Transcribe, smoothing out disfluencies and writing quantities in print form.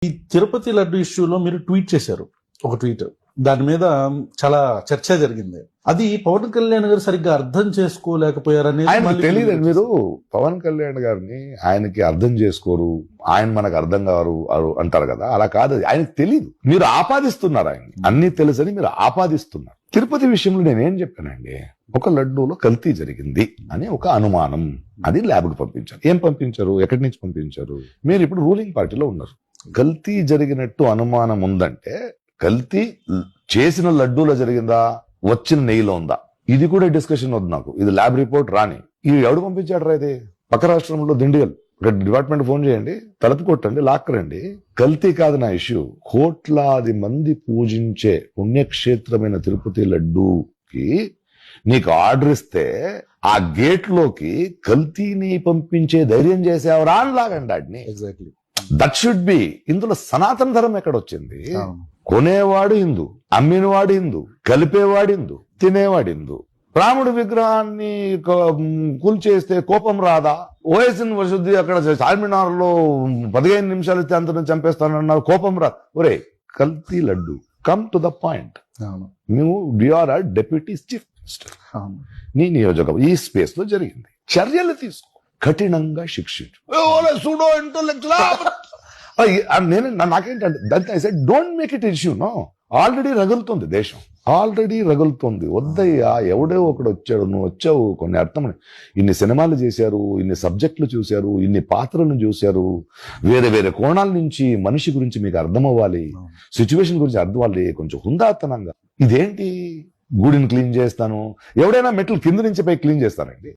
ఈ తిరుపతి లడ్డు ఇష్యూలో మీరు ట్వీట్ చేశారు, ఒక ట్వీట్. దాని మీద చాలా చర్చ జరిగింది. అది పవన్ కళ్యాణ్ గారు సరిగ్గా అర్థం చేసుకోలేకపోయారనేది ఆయనకు తెలియదు. మీరు పవన్ కళ్యాణ్ గారిని ఆయనకి అర్థం చేసుకోరు, ఆయన మనకు అర్థం కారు అంటారు కదా, అలా కాదు. ఆయనకు తెలియదు, మీరు ఆపాదిస్తున్నారు. ఆయన అన్ని తెలుసని మీరు ఆపాదిస్తున్నారు. తిరుపతి విషయంలో నేనేం చెప్పానండి, ఒక లడ్డూలో కల్తీ జరిగింది అని ఒక అనుమానం, అది ల్యాబ్కి పంపించారు. ఏం పంపించారు, ఎక్కడి నుంచి పంపించారు? మీరు ఇప్పుడు రూలింగ్ పార్టీలో ఉన్నారు. కల్తీ జరిగినట్టు అనుమానం ఉందంటే కల్తీ చేసిన లడ్డూలో జరిగిందా, వచ్చిన నెయ్యిలో ఉందా, ఇది కూడా డిస్కషన్ వద్దు నాకు. ఇది ల్యాబ్ రిపోర్ట్ రాని. ఇది ఎవడు పంపించాడు రా? ఇది పక్క రాష్ట్రంలో దిండిగల్ డిపార్ట్మెంట్ ఫోన్ చేయండి, తలుపు కొట్టండి, లాక్కరండి. కల్తీ కాదు నా ఇష్యూ. కోట్లాది మంది పూజించే పుణ్యక్షేత్రమైన తిరుపతి లడ్డూకి నీకు ఆర్డర్ ఇస్తే ఆ గేట్ లోకి కల్తీని పంపించే ధైర్యం చేసేవరా అని లాగండి వాడిని. Exactly that should be. ఇందులో సనాతన ధర్మం ఎక్కడొచ్చింది? కొనేవాడు హిందూ, అమ్మినవాడు హిందూ, కలిపేవాడు హిందూ, తినేవాడు హిందూ. రాముడి విగ్రహాన్ని కూల్చేస్తే కోపం రాదా? ఓఎస్ఎన్ వశుద్ధి అక్కడ చార్మినార్ లో 15 నిమిషాలు ఇస్తే అంతను చంపేస్తానన్నారు, కోపం రాదు? ఒరే కల్తీ laddu, come to the point. నువ్వు యూఆర్ డెప్యూటీ చీఫ్ మినిస్టర్, నీ నియోజకవర్గం ఈ స్పేస్ లో జరిగింది, చర్యలు తీసుకో, కఠినంగా శిక్షించు. నాకేంటంటే డోంట్ మేక్ ఇట్ ఇష్యూ. నో, ఆల్రెడీ రగులుతుంది దేశం, ఆల్రెడీ రగులుతుంది. వద్దయ్యా, ఎవడో ఒకడు వచ్చాడు, నువ్వు వచ్చావు, కొన్ని అర్థం. ఇన్ని సినిమాలు చేశారు, ఇన్ని సబ్జెక్టులు చూశారు, ఇన్ని పాత్రలను చూశారు, వేరే వేరే కోణాల నుంచి మనిషి గురించి మీకు అర్థం అవ్వాలి, సిచ్యువేషన్ గురించి అర్థం అవ్వాలి, కొంచెం హుందాతనంగా. ఇదేంటి గుడిని క్లీన్ చేస్తాను, ఎవడైనా మెట్లు కింద నుంచి పై క్లీన్ చేస్తారండి?